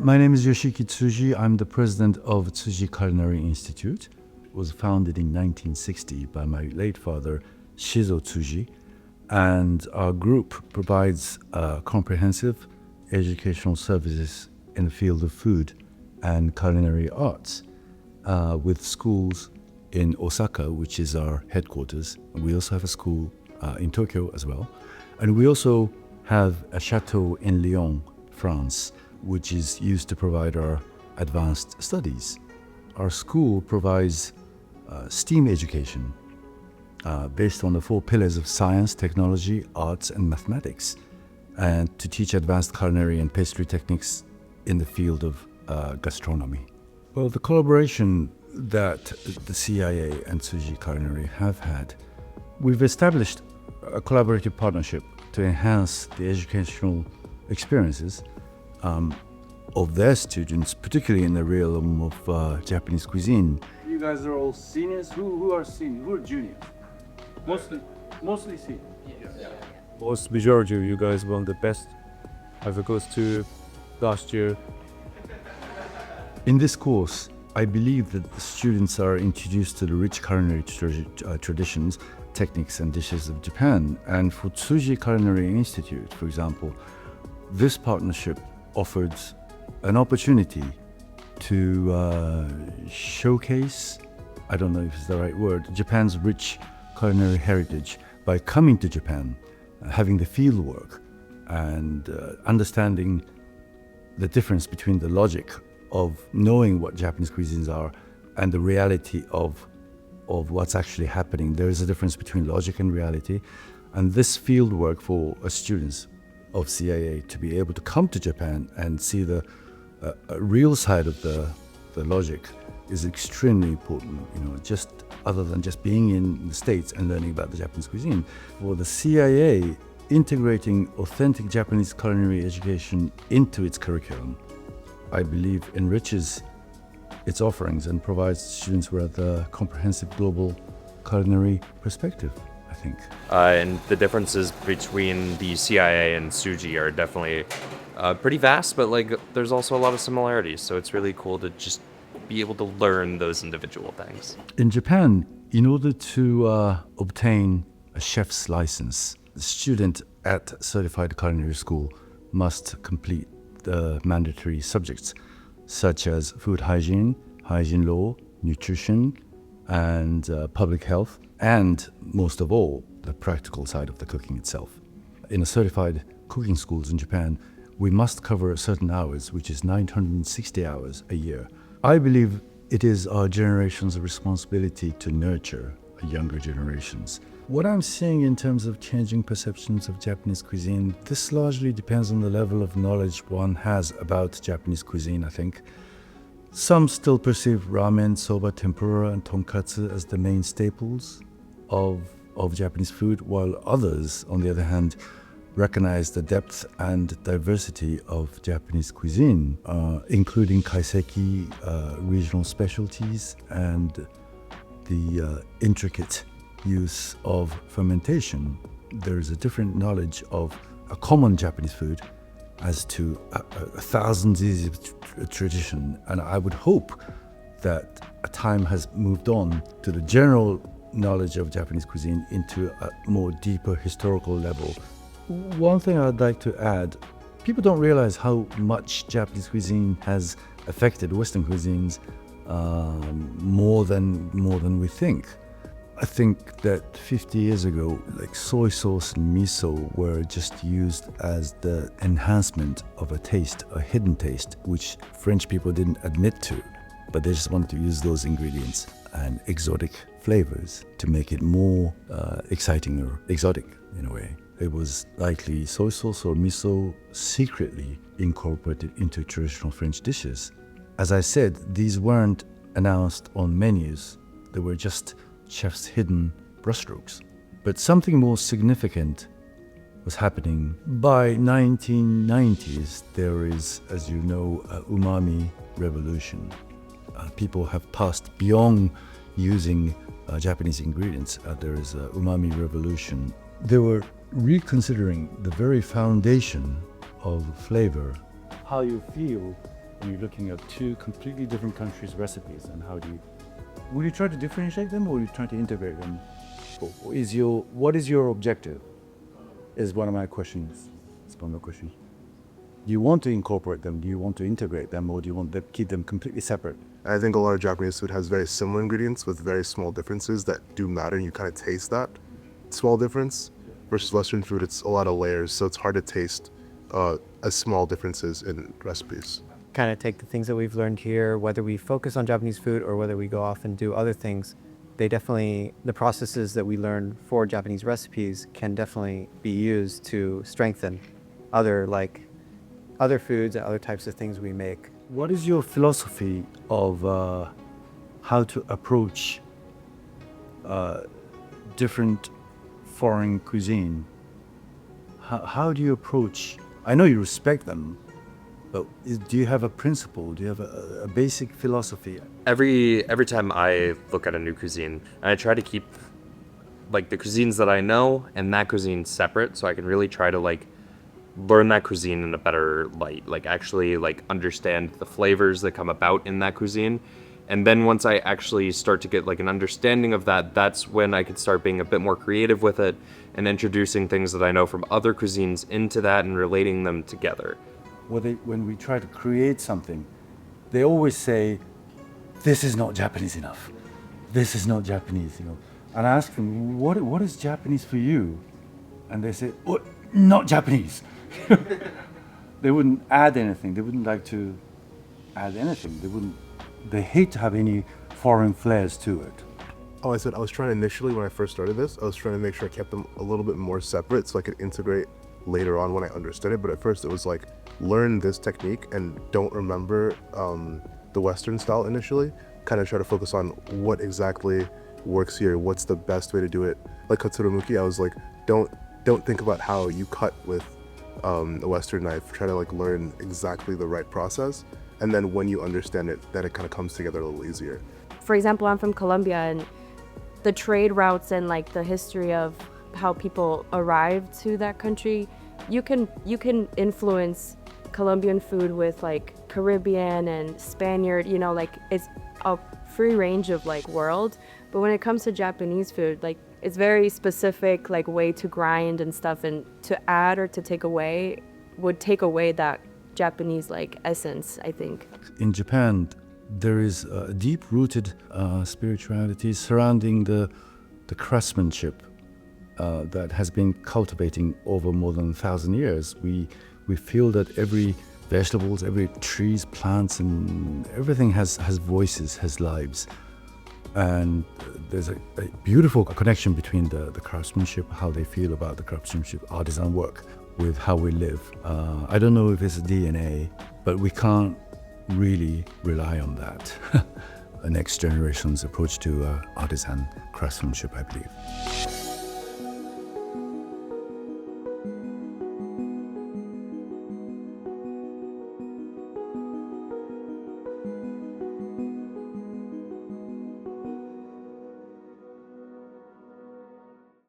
My name is Yoshiki Tsuji. I'm the president of Tsuji Culinary Institute. It was founded in 1960 by my late father, Shizo Tsuji. And our group provides comprehensive educational services in the field of food and culinary arts with schools in Osaka, which is our headquarters. We also have a school in Tokyo as well. And we also have a chateau in Lyon, France, which is used to provide our advanced studies. Our school provides STEAM education based on the 4 pillars of science, technology, arts, and mathematics, and to teach advanced culinary and pastry techniques in the field of gastronomy. Well, the collaboration that the CIA and Tsuji Culinary have had, we've established a collaborative partnership to enhance the educational experiences of their students, particularly in the realm of Japanese cuisine. You guys are all seniors? Who are seniors? Who are juniors? Mostly seniors. Yes. Most majority of you guys won the best as opposed to last year. In this course, I believe that the students are introduced to the rich culinary traditions, techniques, and dishes of Japan. And for Tsuji Culinary Institute, for example, this partnership offered an opportunity to showcase, I don't know if it's the right word, Japan's rich culinary heritage by coming to Japan, having the field work, and understanding the difference between the logic of knowing what Japanese cuisines are and the reality of what's actually happening. There is a difference between logic and reality, and this field work for students of CIA to be able to come to Japan and see the real side of the logic is extremely important, just other than just being in the States and learning about the Japanese cuisine. For the CIA, integrating authentic Japanese culinary education into its curriculum, I believe, enriches its offerings and provides students with a comprehensive global culinary perspective, I think. And the differences between the CIA and Tsuji are definitely pretty vast, but there's also a lot of similarities. So it's really cool to just be able to learn those individual things. In Japan, in order to obtain a chef's license, the student at certified culinary school must complete the mandatory subjects such as food hygiene, hygiene law, nutrition, and public health, and most of all, the practical side of the cooking itself. In a certified cooking schools in Japan, we must cover certain hours, which is 960 hours a year. I believe it is our generation's responsibility to nurture younger generations. What I'm seeing in terms of changing perceptions of Japanese cuisine, this largely depends on the level of knowledge one has about Japanese cuisine, I think. Some still perceive ramen, soba, tempura, and tonkatsu as the main staples of Japanese food, while others, on the other hand, recognize the depth and diversity of Japanese cuisine, including kaiseki, regional specialties, and the intricate use of fermentation. There is a different knowledge of a common Japanese food as to a thousand years of tradition, and I would hope that a time has moved on to the general knowledge of Japanese cuisine into a more deeper historical level. One thing I'd like to add, people don't realize how much Japanese cuisine has affected Western cuisines more than we think. I think that 50 years ago, soy sauce and miso were just used as the enhancement of a taste, a hidden taste, which French people didn't admit to, but they just wanted to use those ingredients and exotic flavors to make it more exciting or exotic in a way. It was likely soy sauce or miso secretly incorporated into traditional French dishes. As I said, these weren't announced on menus. They were just chef's hidden brushstrokes. But something more significant was happening. By 1990s, there is, as you know, a umami revolution. People have passed beyond using Japanese ingredients. There is a umami revolution. They were reconsidering the very foundation of flavor, how you feel and you're looking at two completely different countries' recipes, and will you try to differentiate them, or will you try to integrate them? What is your objective? Is one of my questions. It's one of my questions. Do you want to incorporate them? Do you want to integrate them, or do you want to keep them completely separate? I think a lot of Japanese food has very similar ingredients with very small differences that do matter, and you kind of taste that small difference. Versus Western food, it's a lot of layers, so it's hard to taste as small differences in recipes. Kind of take the things that we've learned here, whether we focus on Japanese food or whether we go off and do other things, the processes that we learn for Japanese recipes can definitely be used to strengthen other foods and other types of things we make. What is your philosophy of how to approach different foreign cuisine? How do you approach? I know you respect them, but do you have a principle? Do you have a basic philosophy? Every time I look at a new cuisine, I try to keep like the cuisines that I know and that cuisine separate, so I can really try to like learn that cuisine in a better light, like actually like understand the flavors that come about in that cuisine. And then once I actually start to get like an understanding of that, that's when I could start being a bit more creative with it and introducing things that I know from other cuisines into that and relating them together. When we try to create something, they always say, this is not Japanese enough. This is not Japanese, And I ask them, what is Japanese for you? And they say, oh, not Japanese. They wouldn't add anything. They wouldn't like to add anything. They hate to have any foreign flares to it. Oh, I was trying initially when I first started this, I was trying to make sure I kept them a little bit more separate so I could integrate later on when I understood it. But at first it was like, learn this technique and don't remember the Western style initially. Kind of try to focus on what exactly works here, what's the best way to do it. Like Katsuramuki, I was like, don't think about how you cut with a Western knife. Try to like learn exactly the right process. And then when you understand it, then it kind of comes together a little easier. For example, I'm from Colombia, and the trade routes and like the history of how people arrived to that country, you can influence Colombian food with like Caribbean and Spaniard, like it's a free range of like world. But when it comes to Japanese food, like it's very specific like way to grind and stuff, and to add or to take away would take away that Japanese like essence, I think. In Japan, there is a deep-rooted spirituality surrounding the craftsmanship that has been cultivating over more than 1,000 years. We feel that every vegetables, every trees, plants, and everything has voices, has lives. And there's a beautiful connection between the craftsmanship, how they feel about the craftsmanship, artisan work, with how we live. I don't know if it's DNA, but we can't really rely on that. The next generation's approach to artisan craftsmanship, I believe.